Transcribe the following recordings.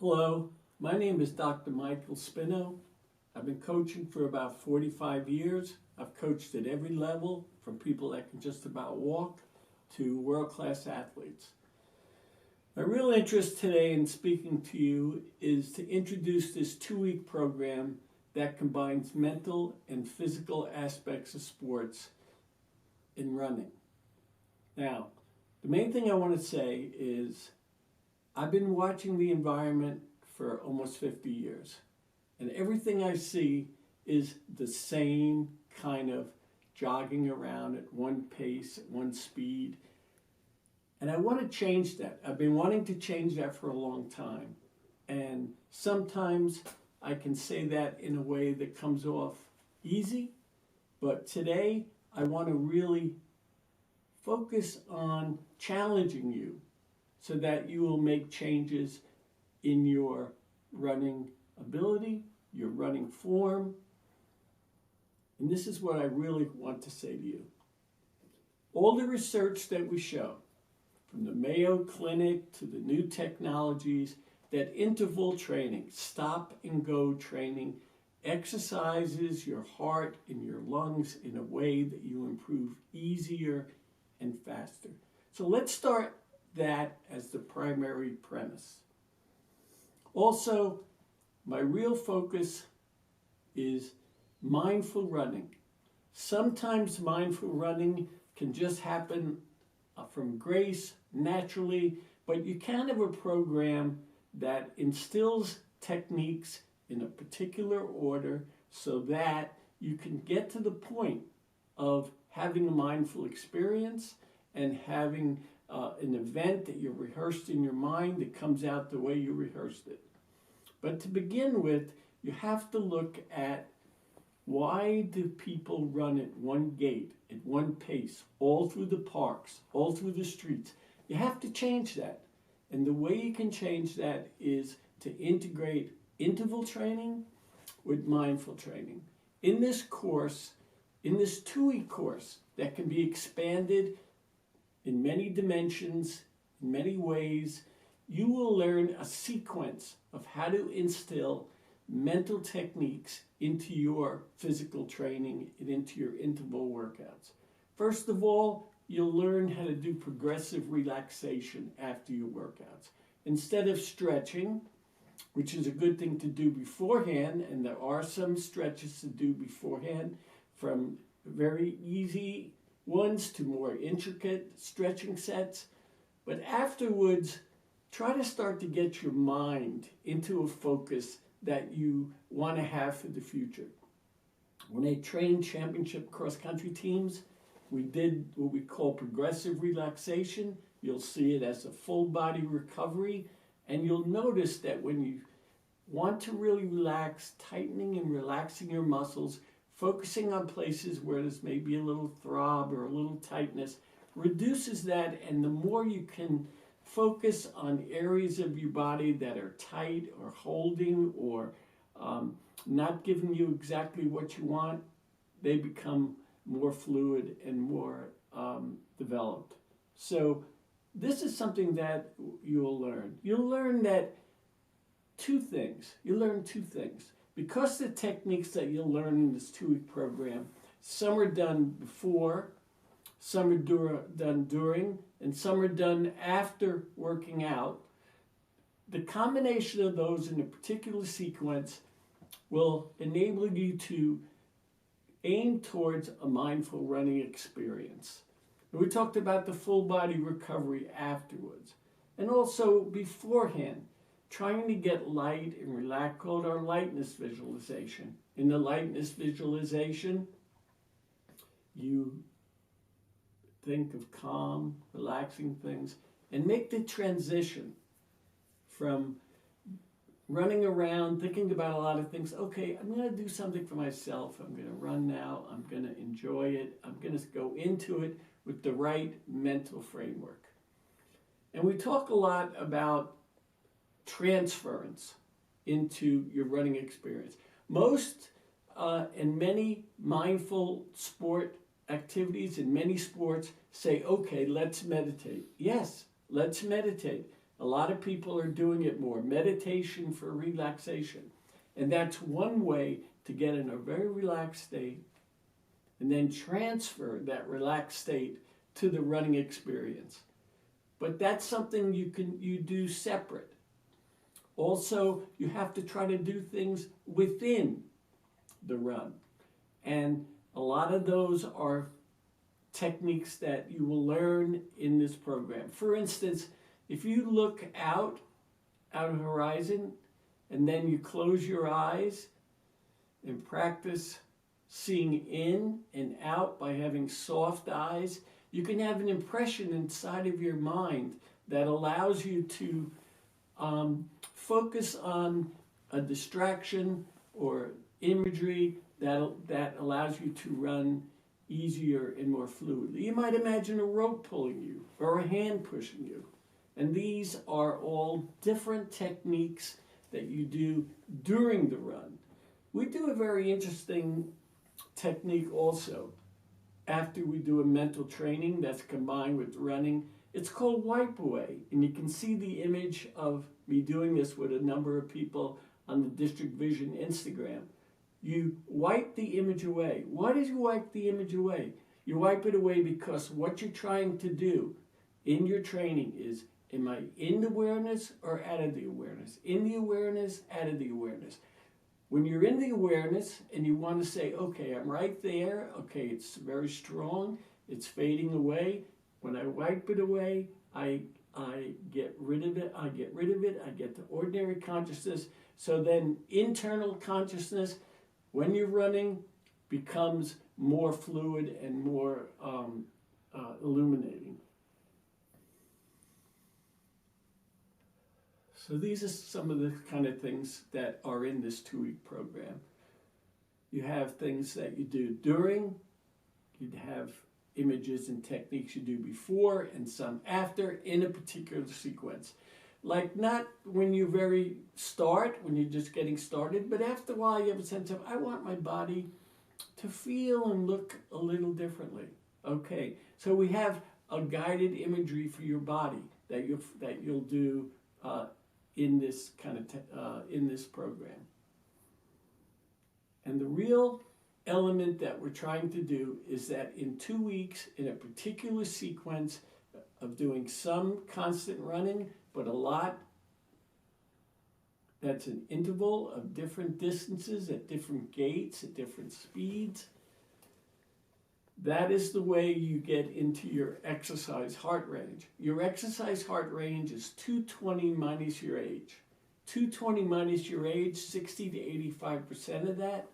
Hello, my name is Dr. Michael Spino. I've been coaching for about 45 years. I've coached at every level, from people that can just about walk to world-class athletes. My real interest today in speaking to you is to introduce this 2-week program that combines mental and physical aspects of sports in running. Now, the main thing I want to say is I've been watching the environment for almost 50 years, and everything I see is the same kind of jogging around at one pace, at one speed. And I want to change that. I've been wanting to change that for a long time. And sometimes I can say that in a way that comes off easy, but today I want to really focus on challenging you so that you will make changes in your running ability, your running form. And this is what I really want to say to you. All the research that we show, from the Mayo Clinic to the new technologies, that interval training, stop and go training, exercises your heart and your lungs in a way that you improve easier and faster. So let's start that as the primary premise. Also, my real focus is mindful running. Sometimes mindful running can just happen from grace, naturally, but you can have a program that instills techniques in a particular order so that you can get to the point of having a mindful experience and having an event that you rehearsed in your mind that comes out the way you rehearsed it. But to begin with, you have to look at why do people run at one gait, at one pace, all through the parks, all through the streets. You have to change that. And the way you can change that is to integrate interval training with mindful training. In this course, in this 2-week course that can be expanded in many dimensions, in many ways, you will learn a sequence of how to instill mental techniques into your physical training and into your interval workouts. First of all, you'll learn how to do progressive relaxation after your workouts. Instead of stretching, which is a good thing to do beforehand, and there are some stretches to do beforehand, from very easy ones to more intricate stretching sets. But afterwards, try to start to get your mind into a focus that you want to have for the future. When I trained championship cross-country teams, we did what we call progressive relaxation. You'll see it as a full body recovery, and you'll notice that when you want to really relax, tightening and relaxing your muscles, focusing on places where there's maybe a little throb or a little tightness, reduces that, and the more you can focus on areas of your body that are tight or holding or not giving you exactly what you want, they become more fluid and more developed. So this is something that you'll learn. You'll learn that you'll learn two things. Because the techniques that you'll learn in this 2-week program, some are done before, some are done during, and some are done after working out. The combination of those in a particular sequence will enable you to aim towards a mindful running experience. And we talked about the full body recovery afterwards. And also beforehand, trying to get light and relax, called our lightness visualization. In the lightness visualization, you think of calm, relaxing things, and make the transition from running around, thinking about a lot of things. Okay, I'm going to do something for myself. I'm going to run now. I'm going to enjoy it. I'm going to go into it with the right mental framework. And we talk a lot about transference into your running experience. Most and many mindful sport activities in many sports say, okay, let's meditate. Yes, let's meditate. A lot of people are doing it more. Meditation for relaxation. And that's one way to get in a very relaxed state and then transfer that relaxed state to the running experience. But that's something you do separate. Also, you have to try to do things within the run. And a lot of those are techniques that you will learn in this program. For instance, if you look out of the horizon and then you close your eyes and practice seeing in and out by having soft eyes, you can have an impression inside of your mind that allows you to focus on a distraction or imagery that allows you to run easier and more fluidly. You might imagine a rope pulling you or a hand pushing you. And these are all different techniques that you do during the run. We do a very interesting technique also after we do a mental training that's combined with running. It's called wipe away, and you can see the image of me doing this with a number of people on the District Vision Instagram. You wipe the image away. Why did you wipe the image away? You wipe it away because what you're trying to do in your training is, am I in the awareness or out of the awareness? In the awareness, out of the awareness. When you're in the awareness and you want to say, okay, I'm right there, okay, it's very strong, it's fading away. When I wipe it away, I get rid of it, I get the ordinary consciousness. So then internal consciousness, when you're running, becomes more fluid and more illuminating. So these are some of the kind of things that are in this 2-week program. You have things that you do during, you'd have images and techniques you do before and some after in a particular sequence. Like not when you when you're just getting started, but after a while you have a sense of, I want my body to feel and look a little differently. Okay, so we have a guided imagery for your body that you'll do in this in this program. And the real element that we're trying to do is that in 2 weeks, in a particular sequence of doing some constant running, but a lot that's an interval of different distances at different gaits, at different speeds. That is the way you get into your exercise heart range. Your exercise heart range is 220 minus your age. 220 minus your age, 60 to 85% of that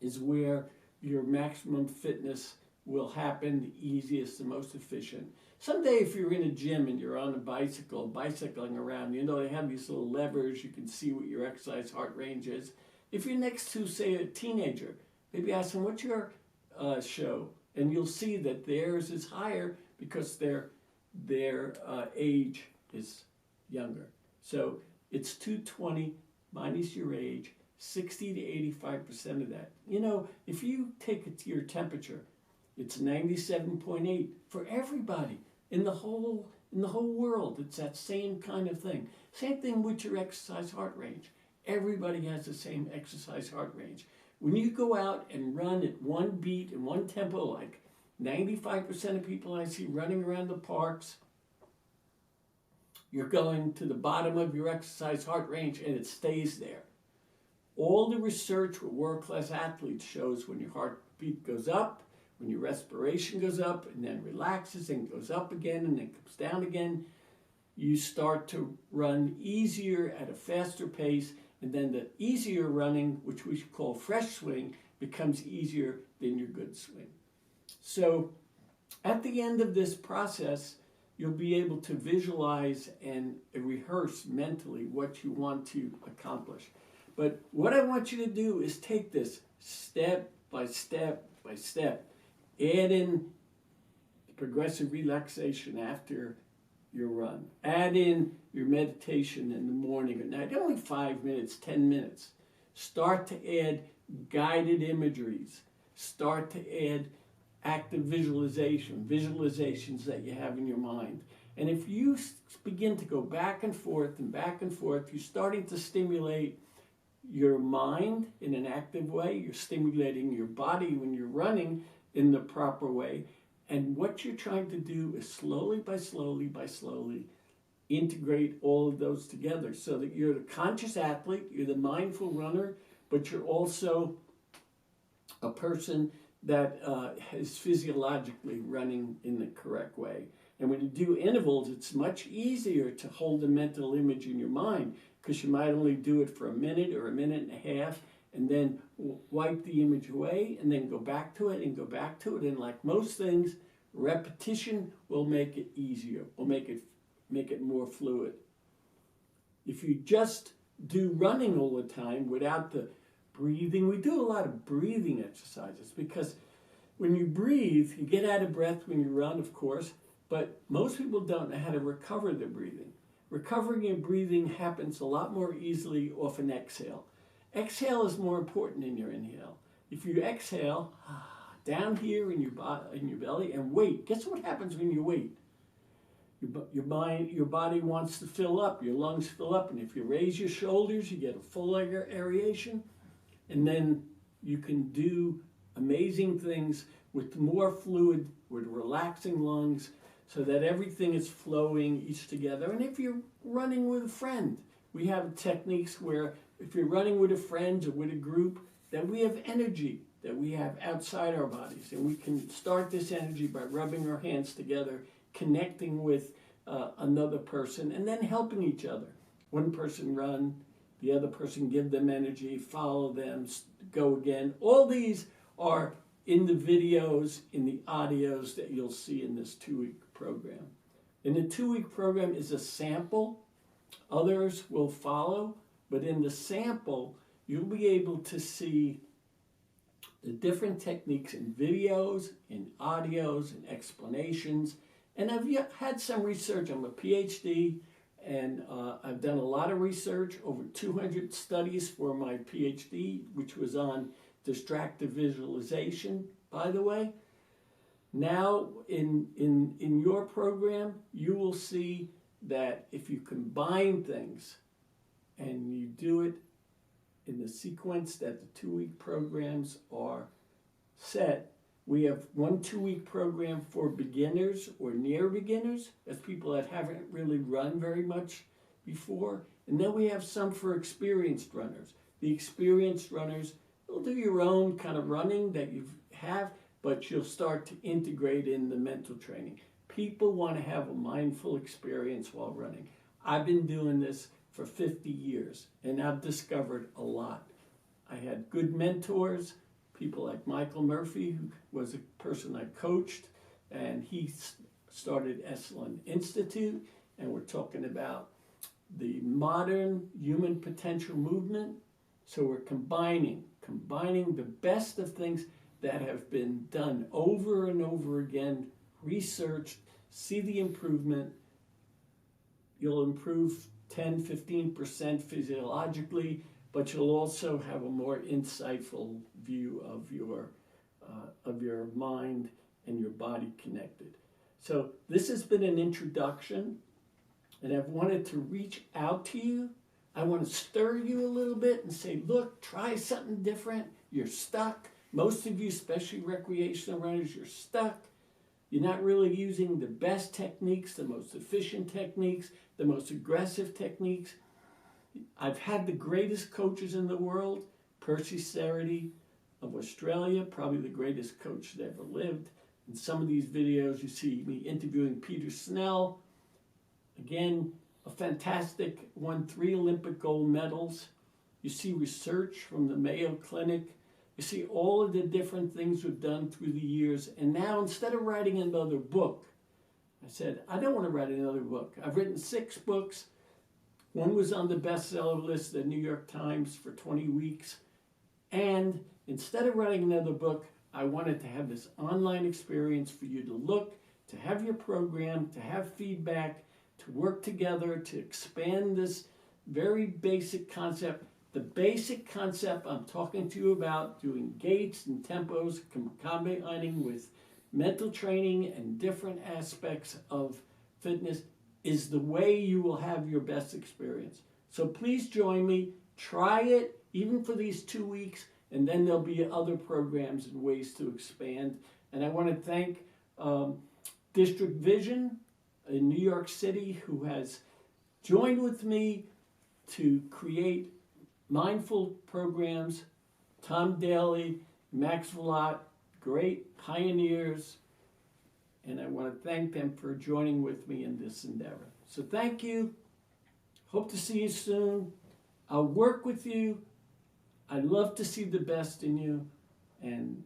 is where your maximum fitness will happen, the easiest, the most efficient. Someday if you're in a gym and you're on a bicycle, bicycling around, they have these little levers, you can see what your exercise heart range is. If you're next to, say, a teenager, maybe ask them, what's your show? And you'll see that theirs is higher because their age is younger. So it's 220 minus your age, 60 to 85% of that. If you take it to your temperature, it's 97.8 for everybody in the whole world. It's that same kind of thing. Same thing with your exercise heart range. Everybody has the same exercise heart range. When you go out and run at one beat and one tempo, like 95% of people I see running around the parks, you're going to the bottom of your exercise heart range and it stays there. All the research with world-class athletes shows when your heartbeat goes up, when your respiration goes up and then relaxes and goes up again and then comes down again, you start to run easier at a faster pace, and then the easier running, which we call fresh swing, becomes easier than your good swing. So at the end of this process, you'll be able to visualize and rehearse mentally what you want to accomplish. But what I want you to do is take this step by step by step. Add in progressive relaxation after your run. Add in your meditation in the morning or night. Only 5 minutes, 10 minutes. Start to add guided imageries. Start to add active visualizations that you have in your mind. And if you begin to go back and forth and back and forth, you're starting to stimulate your mind in an active way. You're stimulating your body when you're running in the proper way. And what you're trying to do is slowly by slowly integrate all of those together so that you're the conscious athlete, you're the mindful runner, but you're also a person that is physiologically running in the correct way. And when you do intervals, it's much easier to hold a mental image in your mind because you might only do it for a minute or a minute and a half and then wipe the image away and then go back to it and go back to it. And like most things, repetition will make it easier, will make it more fluid. If you just do running all the time without the breathing, we do a lot of breathing exercises because when you breathe, you get out of breath when you run, of course, but most people don't know how to recover their breathing. Recovering your breathing happens a lot more easily off an exhale. Exhale is more important than your inhale. If you exhale down here in your belly and wait, guess what happens when you wait? Your body wants to fill up, your lungs fill up, and if you raise your shoulders, you get a full aeration, and then you can do amazing things with more fluid, with relaxing lungs, so that everything is flowing each together. And if you're running with a friend, we have techniques where if you're running with a friend or with a group, that we have energy that we have outside our bodies. And we can start this energy by rubbing our hands together, connecting with another person, and then helping each other. One person run, the other person give them energy, follow them, go again. All these are in the videos, in the audios that you'll see in this 2-week program. In the 2-week program is a sample. Others will follow, but in the sample, you'll be able to see the different techniques in videos, in audios, and explanations. And I've had some research. I'm a PhD, and I've done a lot of research, over 200 studies for my PhD, which was on distractive visualization, by the way. Now, in your program, you will see that if you combine things and you do it in the sequence that the 2-week programs are set, we have one 2-week program for beginners or near beginners. That's people that haven't really run very much before. And then we have some for experienced runners. The experienced runners will do your own kind of running that you have, but you'll start to integrate in the mental training. People want to have a mindful experience while running. I've been doing this for 50 years, and I've discovered a lot. I had good mentors, people like Michael Murphy, who was a person I coached, and he started Esalen Institute, and we're talking about the modern human potential movement. So we're combining the best of things that have been done over and over again, researched, see the improvement. You'll improve 10, 15% physiologically, but you'll also have a more insightful view of your mind and your body connected. So this has been an introduction, and I've wanted to reach out to you. I want to stir you a little bit and say, look, try something different. You're stuck. Most of you, especially recreational runners, you're stuck. You're not really using the best techniques, the most efficient techniques, the most aggressive techniques. I've had the greatest coaches in the world. Percy Cerutty of Australia, probably the greatest coach that ever lived. In some of these videos, you see me interviewing Peter Snell. Again, a fantastic, won 3 Olympic gold medals. You see research from the Mayo Clinic. You see all of the different things we've done through the years. And now, instead of writing another book, I said, I don't want to write another book. I've written 6 books. One was on the bestseller list at the New York Times for 20 weeks. And instead of writing another book, I wanted to have this online experience for you to look, to have your program, to have feedback, to work together, to expand this very basic concept. The basic concept I'm talking to you about, doing gaits and tempos, combining with mental training and different aspects of fitness is the way you will have your best experience. So please join me. Try it, even for these 2 weeks, and then there'll be other programs and ways to expand. And I want to thank District Vision in New York City, who has joined with me to create mindful programs. Tom Daly, Max Vallot, great pioneers, and I want to thank them for joining with me in this endeavor. So thank you. Hope to see you soon. I'll work with you. I love to see the best in you, and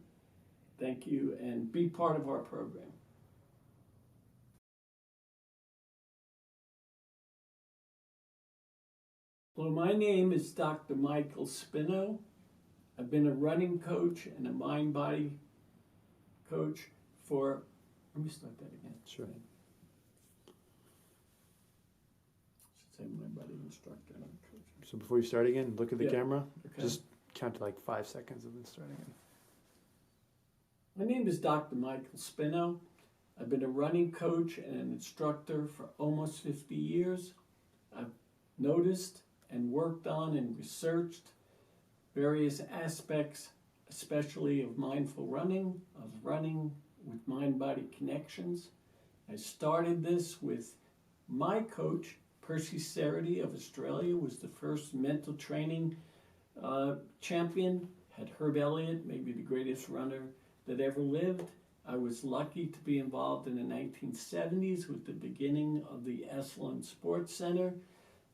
thank you, and be part of our program. Well, my name is Dr. Michael Spino. I've been a running coach and a mind-body coach for, let me start that again. Sure. Should say mind-body instructor, not coach. So before you start again, look at the Yeah. camera. Okay. Just count to like 5 seconds and then start again. My name is Dr. Michael Spino. I've been a running coach and an instructor for almost 50 years. I've noticed and worked on and researched various aspects, especially of mindful running, of running with mind-body connections. I started this with my coach, Percy Cerity of Australia, was the first mental training champion, had Herb Elliott, maybe the greatest runner that ever lived. I was lucky to be involved in the 1970s with the beginning of the Esalen Sports Center.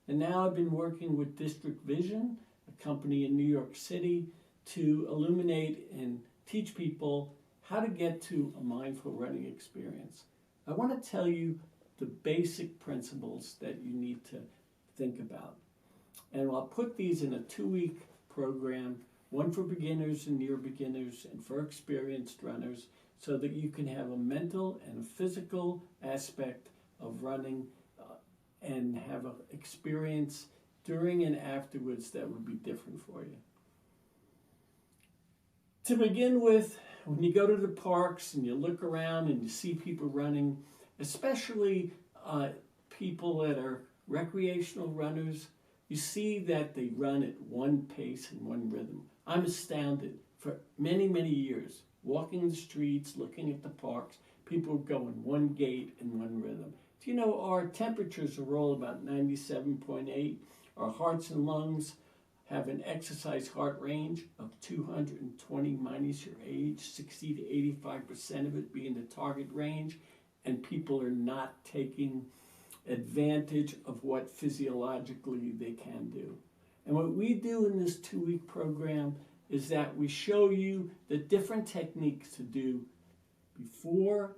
And now I've been working with District Vision, a company in New York City, to illuminate and teach people how to get to a mindful running experience. I want to tell you the basic principles that you need to think about. And I'll put these in a 2-week program, one for beginners and near beginners and for experienced runners, so that you can have a mental and a physical aspect of running and have an experience during and afterwards that would be different for you. To begin with, when you go to the parks and you look around and you see people running, especially people that are recreational runners, you see that they run at one pace and one rhythm. I'm astounded. For many, many years, walking the streets, looking at the parks, people go in one gait and one rhythm. Do you know our temperatures are all about 97.8? Our hearts and lungs have an exercise heart range of 220 minus your age, 60 to 85% of it being the target range, and people are not taking advantage of what physiologically they can do. And what we do in this 2-week program is that we show you the different techniques to do before,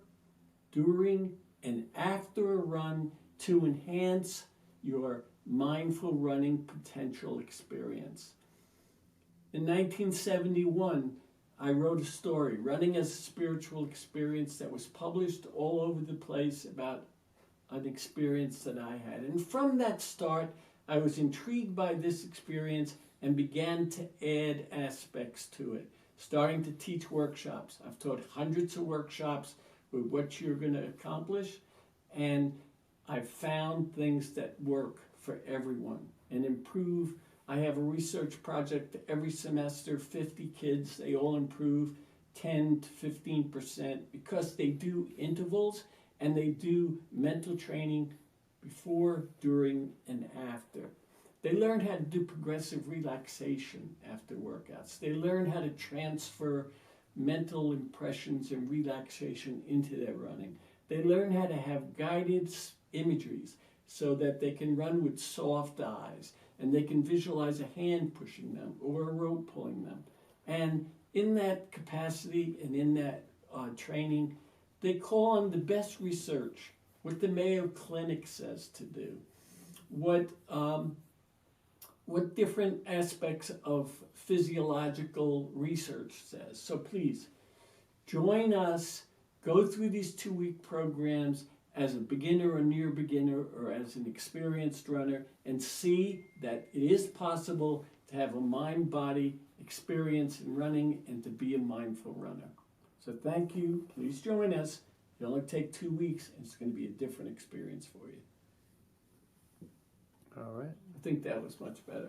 during, and after a run to enhance your mindful running potential experience. In 1971, I wrote a story, Running as a Spiritual Experience, that was published all over the place about an experience that I had. And from that start, I was intrigued by this experience and began to add aspects to it, starting to teach workshops. I've taught hundreds of workshops with what you're going to accomplish, and I've found things that work for everyone and improve. I have a research project every semester, 50 kids, they all improve 10 to 15% because they do intervals and they do mental training before, during, and after. They learn how to do progressive relaxation after workouts. They learn how to transfer mental impressions and relaxation into their running. They learn how to have guided imageries so that they can run with soft eyes and they can visualize a hand pushing them or a rope pulling them. And in that capacity and in that training, they call on the best research, what the Mayo Clinic says to do, what different aspects of physiological research says. So please, join us, go through these 2-week programs as a beginner or near beginner or as an experienced runner and see that it is possible to have a mind-body experience in running and to be a mindful runner. So thank you. Please join us. You only take 2 weeks, and it's going to be a different experience for you. All right. I think that was much better.